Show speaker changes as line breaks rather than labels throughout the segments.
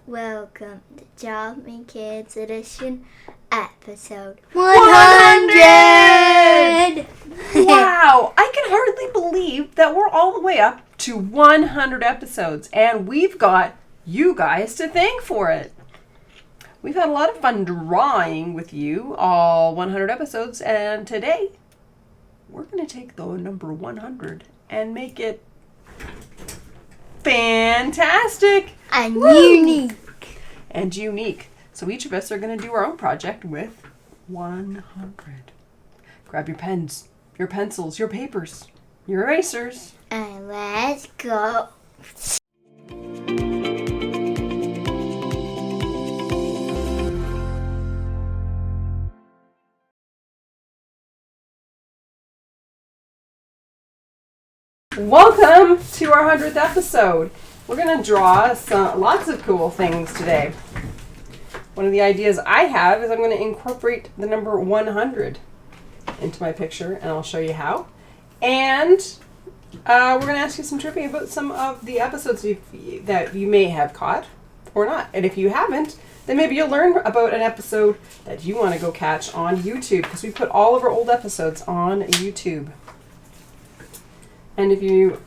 Welcome to Job and Kids Edition, episode 100!
Wow, I can hardly believe that we're all the way up to 100 episodes, and we've got you guys to thank for it. We've had a lot of fun drawing with you all 100 episodes, and today we're going to take the number 100 and make it fantastic
And unique.
and unique. So each of us are going to do our own project with 100. Grab your pens, your pencils, your papers, your erasers.
And let's go.
Welcome to our 100th episode. We're going to draw lots of cool things today. One of the ideas I have is I'm going to incorporate the number 100 into my picture, and I'll show you how. And we're going to ask you some trivia about some of the episodes that you may have caught or not. And if you haven't, then maybe you'll learn about an episode that you want to go catch on YouTube, because we put all of our old episodes on YouTube. And if you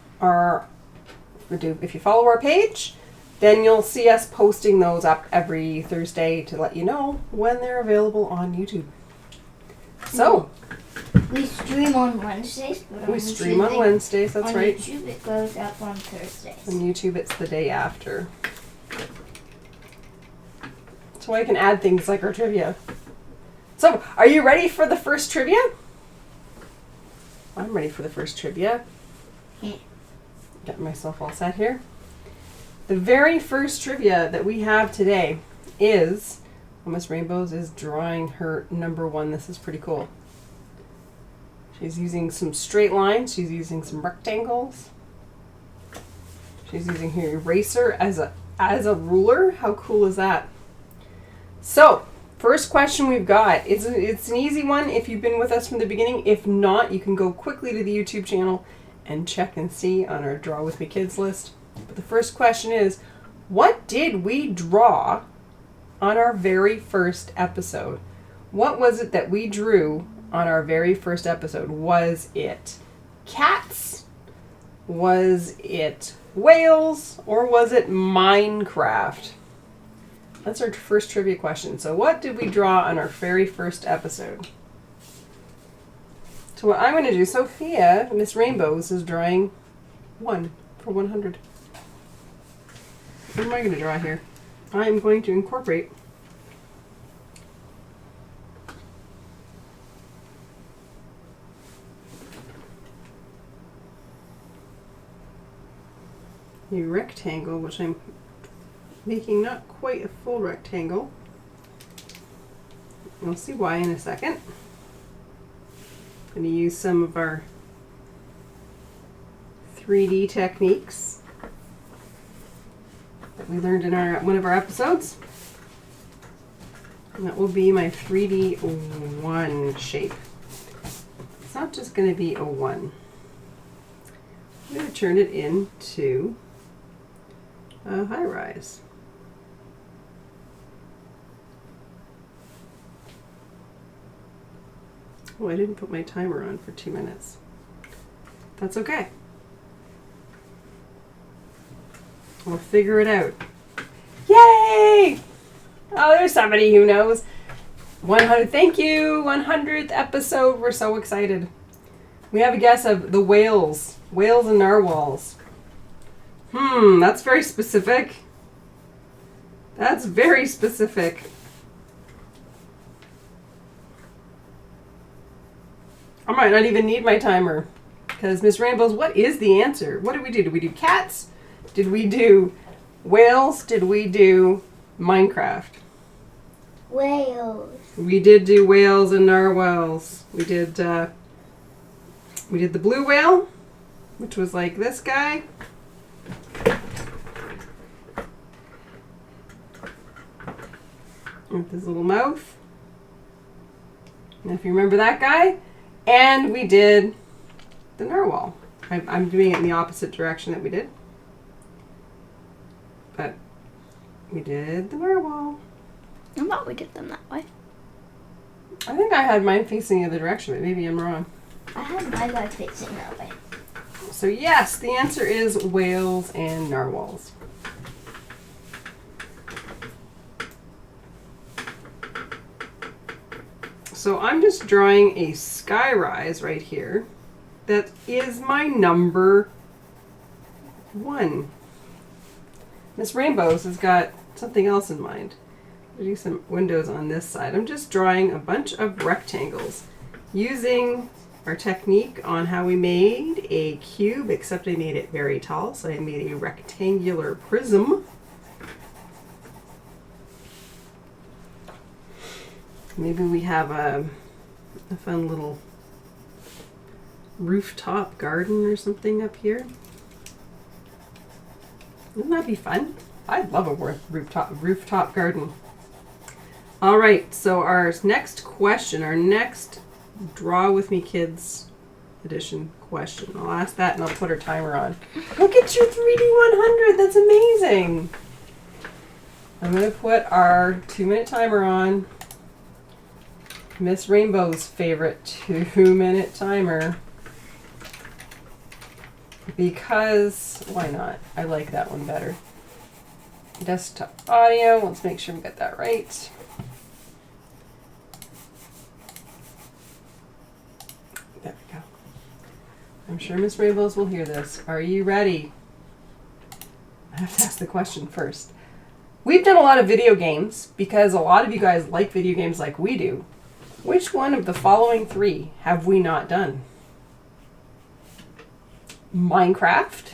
follow our page, then you'll see us posting those up every Thursday to let you know when they're available on YouTube. So
We stream on Wednesdays. But
we stream on Wednesdays, that's right.
On YouTube it goes up on Thursdays.
On YouTube it's the day after. So I can add things like our trivia. So, are you ready for the first trivia? I'm ready for the first trivia.
Yeah.
Get myself all set here. The very first trivia that we have today is Miss Rainbows is drawing her number 1. This is pretty cool. She's using some straight lines. She's using some rectangles. She's using her eraser as a ruler. How cool is that? So, first question we've got. It's an easy one if you've been with us from the beginning. If not, you can go quickly to the YouTube channel and check and see on our Draw With Me Kids list. But the first question is, what did we draw on our very first episode? What was it that we drew on our very first episode? Was it cats? Was it whales? Or was it Minecraft? That's our first trivia question. So what did we draw on our very first episode? So what I'm going to do, Sophia, Miss Rainbows, is drawing 1 for 100. What am I going to draw here? I'm going to incorporate a rectangle, which I'm making not quite a full rectangle. You'll see why in a second. I'm going to use some of our 3D techniques that we learned in one of our episodes. And that will be my 3D 1 shape. It's not just going to be a 1. I'm going to turn it into a high rise. Oh, I didn't put my timer on for 2 minutes. That's okay. We'll figure it out. Yay! Oh, there's somebody who knows. 100, thank you! 100th episode, we're so excited. We have a guess of the whales. Whales and narwhals. That's very specific. That's very specific. I might not even need my timer. Because Miss Rainbows, what is the answer? What did we do? Did we do cats? Did we do whales? Did we do Minecraft?
Whales.
We did do whales and narwhals. We did the blue whale, which was like this guy. With his little mouth. And if you remember that guy. And we did the narwhal. I'm doing it in the opposite direction that we did. But We did the narwhal.
I thought we did them that way.
I think I had mine facing the other direction, but maybe I'm wrong.
I had my guy facing that way.
So yes, the answer is whales and narwhals. So I'm just drawing a skyrise right here. That is my number 1. Miss Rainbows has got something else in mind. I'll do some windows on this side. I'm just drawing a bunch of rectangles using our technique on how we made a cube, except I made it very tall, so I made a rectangular prism. Maybe we have a fun little rooftop garden or something up here. Wouldn't that be fun? I'd love a rooftop garden. All right, so our next question, our next Draw With Me Kids edition question. I'll ask that and I'll put our timer on. Look at your 3D 100, that's amazing. I'm gonna put our 2-minute timer on. Miss Rainbow's favorite 2-minute timer. Because, why not? I like that one better. Desktop audio, let's make sure we got that right. There we go. I'm sure Miss Rainbows will hear this. Are you ready? I have to ask the question first. We've done a lot of video games because a lot of you guys like video games like we do. Which one of the following 3 have we not done? Minecraft,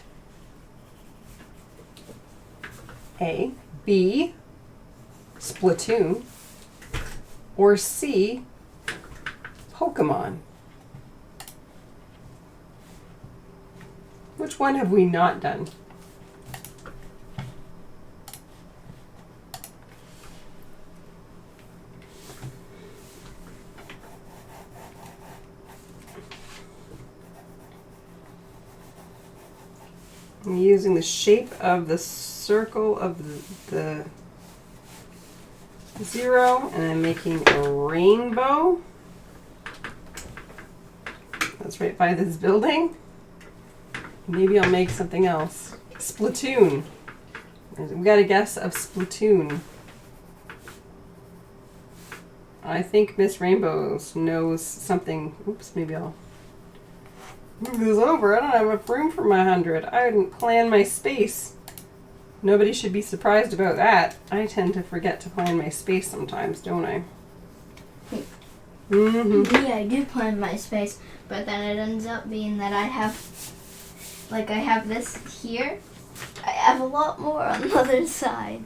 A, B, Splatoon, or C, Pokemon? Which one have we not done? I'm using the shape of the circle of the 0, and I'm making a rainbow. That's right by this building. Maybe I'll make something else. Splatoon. We got a guess of Splatoon. I think Miss Rainbows knows something. Oops, maybe I'll move this over. I don't have enough room for my 100. I didn't plan my space. Nobody should be surprised about that. I tend to forget to plan my space sometimes, don't I? Mm-hmm.
Yeah, I do plan my space, but then it ends up being that I have this here. I have a lot more on the other side.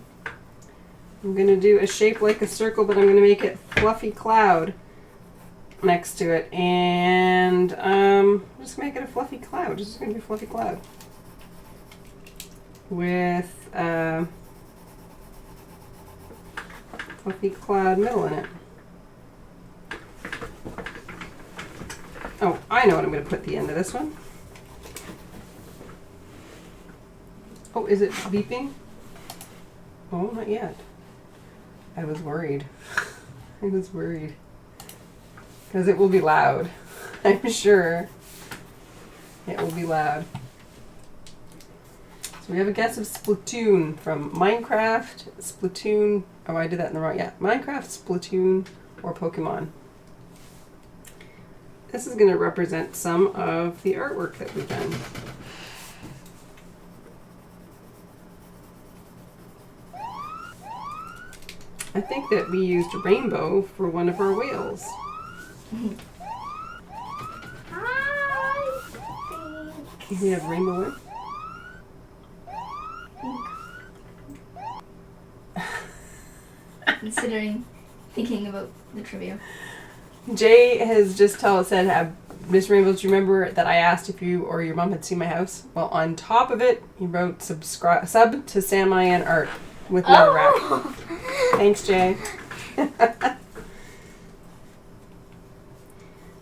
I'm going to do a shape like a circle, but I'm going to make it fluffy cloud next to it. And I'm just going to make it a fluffy cloud. It's just going to be a fluffy cloud. With fluffy cloud middle in it. Oh, I know what I'm going to put at the end of this one. Oh, is it beeping? Oh, not yet. I was worried. I was worried. Because it will be loud. I'm sure. It will be loud. So we have a guess of Splatoon from Minecraft, Splatoon. Oh, I did that in the wrong. Yeah, Minecraft, Splatoon, or Pokemon. This is going to represent some of the artwork that we've done. I think that we used rainbow for one of our whales. We have rainbow in.
Thinking about the trivia.
Jay has just said, Miss Rainbow, do you remember that I asked if you or your mom had seen my house? Well, on top of it, he wrote sub to Sam Mayan Art with another rack. Thanks, Jay.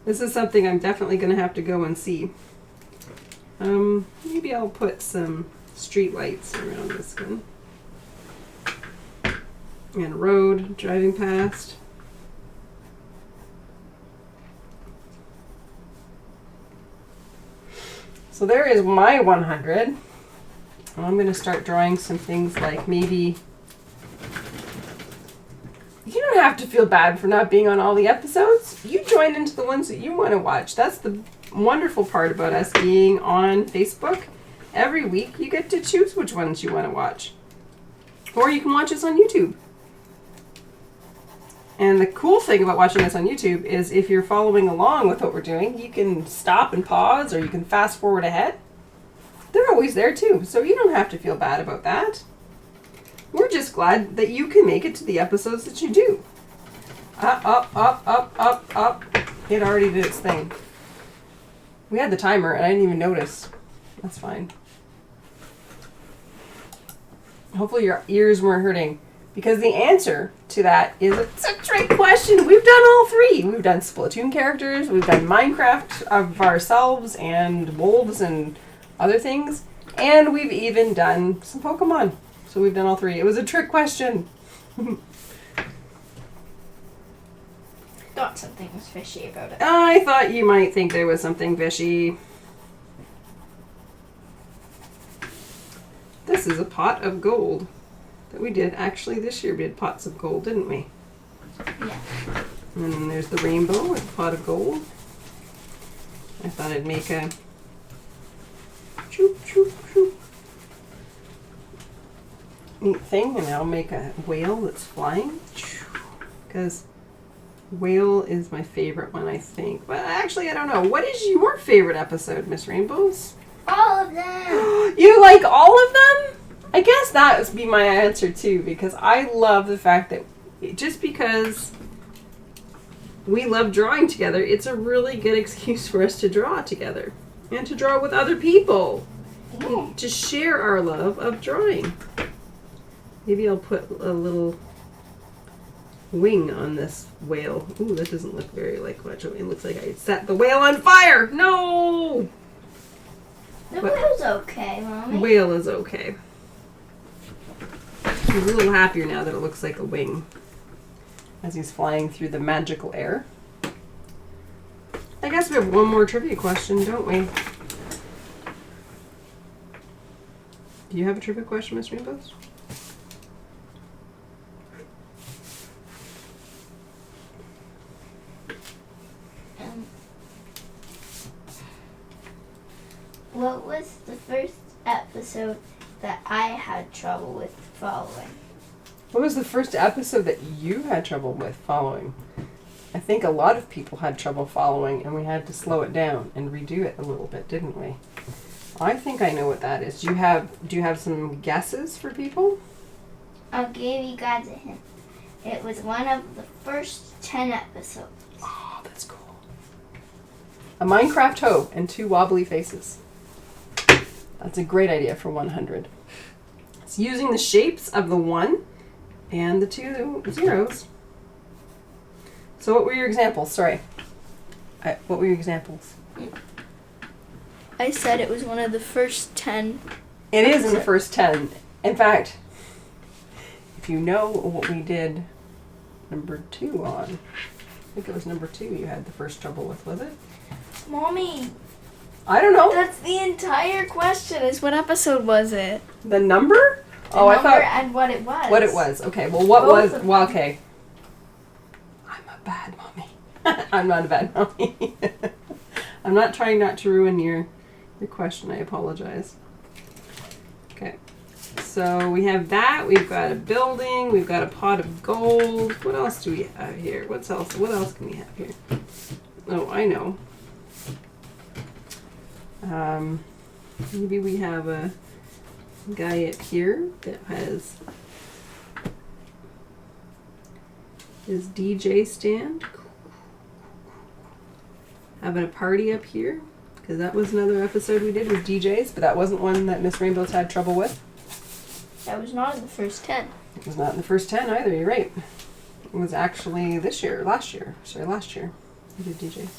This is something I'm definitely going to have to go and see. Maybe I'll put some street lights around this one. And road, driving past. So there is my 100. I'm going to start drawing some things like maybe... You don't have to feel bad for not being on all the episodes. You join into the ones that you want to watch. That's the wonderful part about us being on Facebook. Every week you get to choose which ones you want to watch. Or you can watch us on YouTube. And the cool thing about watching us on YouTube is if you're following along with what we're doing, you can stop and pause or you can fast forward ahead. They're always there too, so you don't have to feel bad about that. We're just glad that you can make it to the episodes that you do. Up. It already did its thing. We had the timer and I didn't even notice. That's fine. Hopefully your ears weren't hurting. Because the answer to that is it's a trick question. We've done all three. We've done Splatoon characters. We've done Minecraft of ourselves and wolves and other things. And we've even done some Pokemon. So we've done all three. It was a trick question.
Thought something was fishy about it.
I thought you might think there was something fishy. This is a pot of gold that we did actually this year. We did pots of gold, didn't we?
Yeah.
And then there's the rainbow with a pot of gold. I thought I'd make a choop, choop, choop neat thing, and I'll make a whale that's flying. Because whale is my favorite one, I think. But actually, I don't know. What is your favorite episode, Miss Rainbows?
All of them.
You like all of them? I guess that would be my answer too, because I love the fact that just because we love drawing together, it's a really good excuse for us to draw together and to draw with other people.
Yeah.
To share our love of drawing. Maybe I'll put a little wing on this whale. Ooh, that doesn't look very like much. It looks like I set the whale on fire. No!
The whale's okay, Mommy.
Whale is okay. He's a little happier now that it looks like a wing as he's flying through the magical air. I guess we have one more trivia question, don't we? Do you have a trivia question, Miss Rainbows?
What was the first episode that I had trouble with following?
What was the first episode that you had trouble with following? I think a lot of people had trouble following, and we had to slow it down and redo it a little bit, didn't we? I think I know what that is. Do you have some guesses for people?
I'll give you guys a hint. It was one of the first 10 episodes.
Oh, that's cool. A Minecraft hoe and 2 wobbly faces. That's a great idea for 100. It's using the shapes of the 1 and the 2 zeros. So what were your examples? Sorry. What were your examples?
I said it was one of the first 10.
It is in the first 10. In fact, if you know what we did number 2 on, I think it was number 2 you had the first trouble with, was it?
Mommy,
I don't know.
that's the entire question is what episode was it?
The number?
The
I
number
thought
and what it was.
what it was. Okay, well what
Both
was
of
well
them.
okay. I'm a bad mommy. I'm not a bad mommy. I'm not trying not to ruin your question. I apologize. Okay. So we have that. We've got a building. We've got a pot of gold. What else do we have here? What else can we have here? Oh, I know. Maybe we have a guy up here that has his DJ stand. Having a party up here, because that was another episode we did with DJs, but that wasn't one that Miss Rainbows had trouble with.
That was not in the first 10.
It was not in the first 10 either, you're right. It was actually last year. We did DJs.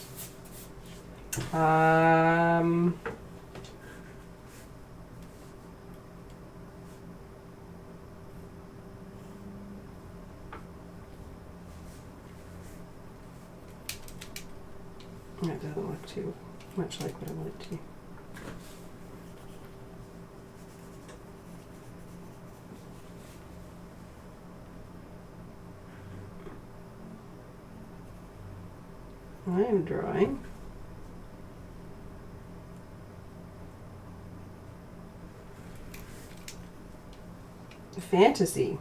doesn't look too much like what I want it to be. I am drawing fantasy.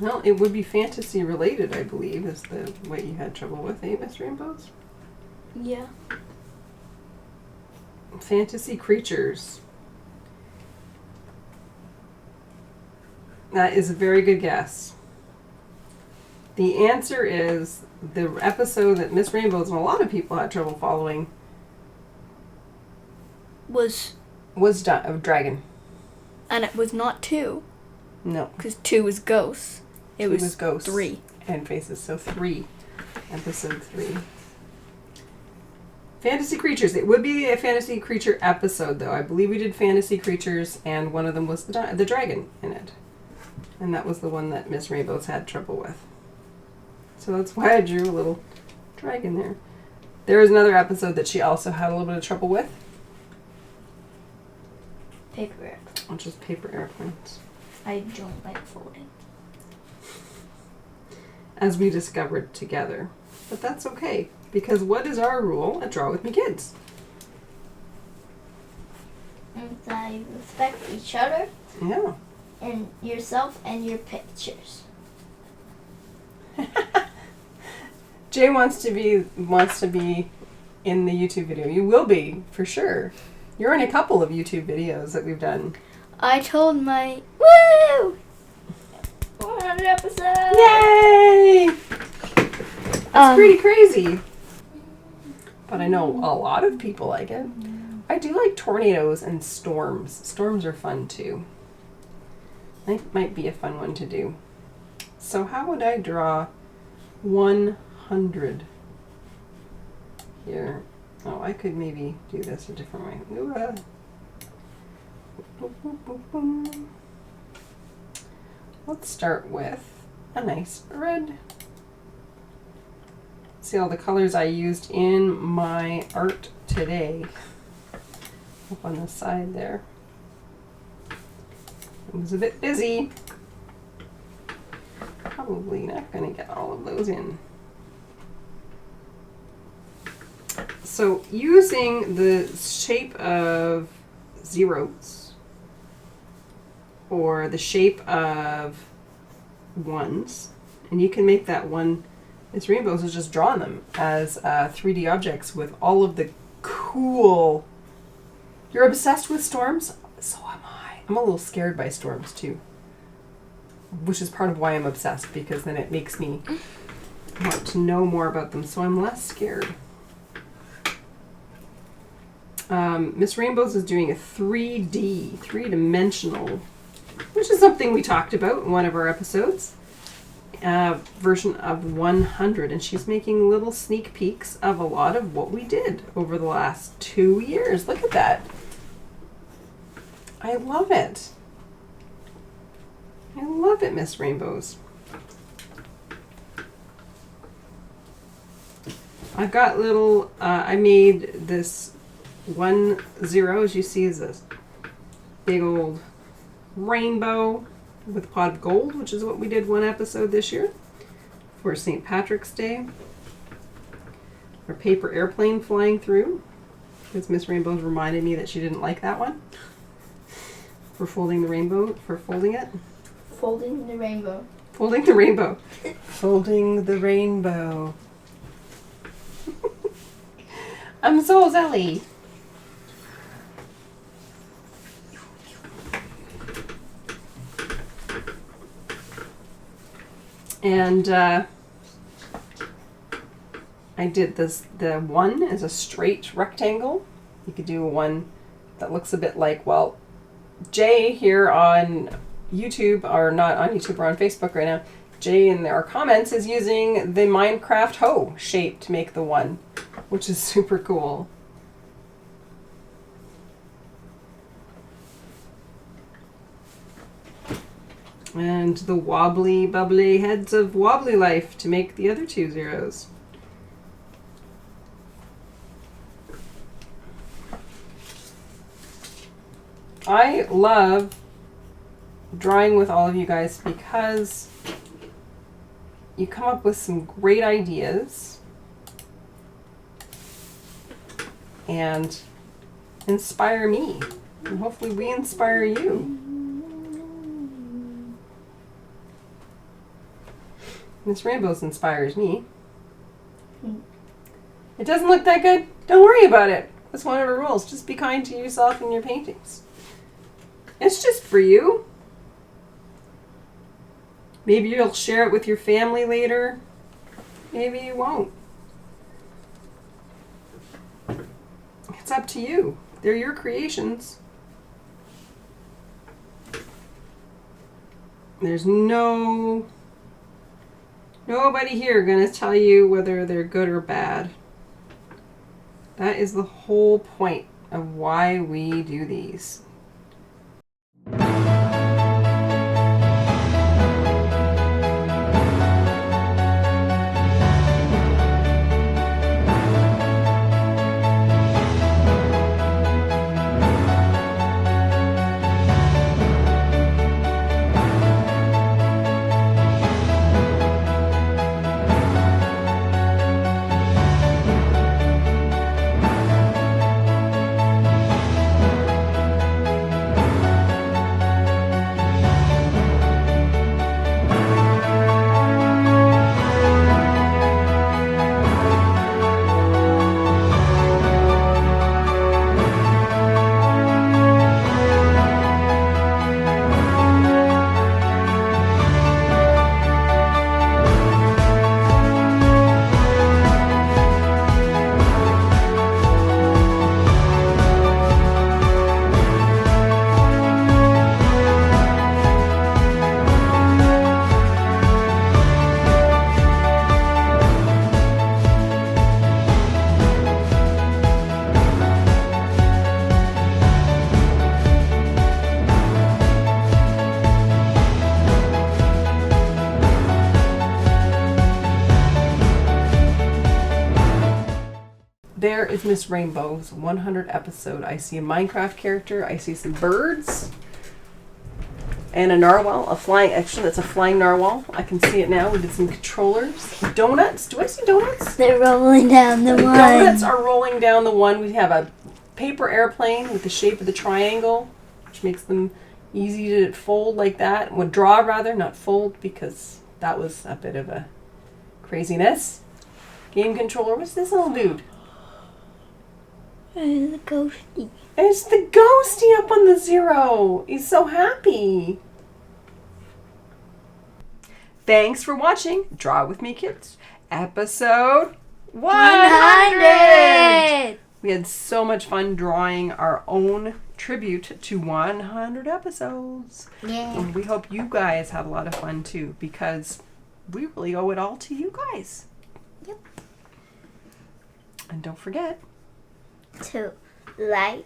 Well, it would be fantasy related, I believe, is the what you had trouble with, eh, Miss Rainbows?
Yeah.
Fantasy creatures. That is a very good guess. The answer is the episode that Miss Rainbows and a lot of people had trouble following
Was
of Dragon.
and it was not 2,
No.
because 2 was ghosts. It was
Ghosts
3.
and Faces. So 3. Episode 3. Fantasy creatures. It would be a fantasy creature episode, though. I believe we did fantasy creatures, and one of them was the dragon in it. And that was the one that Miss Rainbows had trouble with. So that's why I drew a little dragon there. There is another episode that she also had a little bit of trouble with,
Paper airplane.
which is paper airplanes.
I don't like folding.
As we discovered together. But that's okay, because what is our rule at Draw With Me Kids?
And I respect each other
Yeah.
and yourself and your pictures.
Jay wants to be in the YouTube video. You will be, for sure. You're in a couple of YouTube videos that we've done.
I told my woo 100 episodes.
Yay! That's pretty crazy. But I know a lot of people like it. I do like tornadoes and storms. Storms are fun too. I think might be a fun one to do. So how would I draw 100 here? Oh, I could maybe do this a different way. Ooh, boom, boom, boom, boom. Let's start with a nice red. See all the colors I used in my art today. Up on the side there. It was a bit busy. Probably not going to get all of those in. So using the shape of zeros or the shape of ones, and you can make that one, Miss Rainbows is just drawing them as 3D objects with all of the cool. You're obsessed with storms? So am I. I'm a little scared by storms too, which is part of why I'm obsessed, because then it makes me want to know more about them, so I'm less scared. Miss Rainbows is doing a 3D, three-dimensional, which is something we talked about in one of our episodes, version of 100, and she's making little sneak peeks of a lot of what we did over the last 2 years. Look at that. I love it. I love it, Miss Rainbows. I've got little, I made this 1 0, as you see, is this big old rainbow with a pot of gold, which is what we did one episode this year for St. Patrick's Day. Our paper airplane flying through, because Miss Rainbows reminded me that she didn't like that one. For folding the rainbow, for folding it.
Folding the rainbow.
Folding the rainbow. Folding the rainbow. I'm so silly. And I did this, the one is a straight rectangle. You could do one that looks a bit like, well, Jay here on YouTube, or not on YouTube, or on Facebook right now, Jay in our comments is using the Minecraft hoe shape to make the one, which is super cool. And the wobbly, bubbly heads of Wobbly Life to make the other 2 zeros. I love drawing with all of you guys because you come up with some great ideas and inspire me. And hopefully we inspire you. Miss Rainbows inspires me. It doesn't look that good? Don't worry about it. That's one of the rules. Just be kind to yourself and your paintings. It's just for you. Maybe you'll share it with your family later. Maybe you won't. It's up to you. They're your creations. There's nobody here gonna tell you whether they're good or bad. That is the whole point of why we do these. There is Miss Rainbow's 100 episode. I see a Minecraft character. I see some birds. And a narwhal. Actually, that's a flying narwhal. I can see it now. We did some controllers. Donuts. Do I see donuts?
They're rolling down the one.
Donuts are rolling down the one. We have a paper airplane with the shape of the triangle, which makes them easy to fold like that. Well, draw rather, not fold, because that was a bit of a craziness. Game controller. What's this little dude?
The ghosty.
It's the ghosty up on the 0. He's so happy. Thanks for watching Draw With Me Kids, episode 100. We had so much fun drawing our own tribute to 100 episodes.
Yeah.
And we hope you guys have a lot of fun too, because we really owe it all to you guys.
Yep.
And don't forget
to like,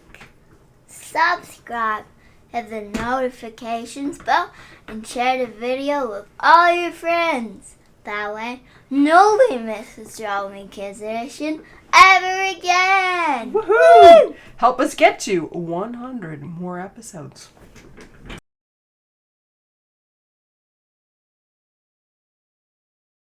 subscribe, hit the notifications bell, and share the video with all your friends. That way, nobody misses Draw With Me Kids Edition ever again.
Woohoo! Help us get to 100 more episodes.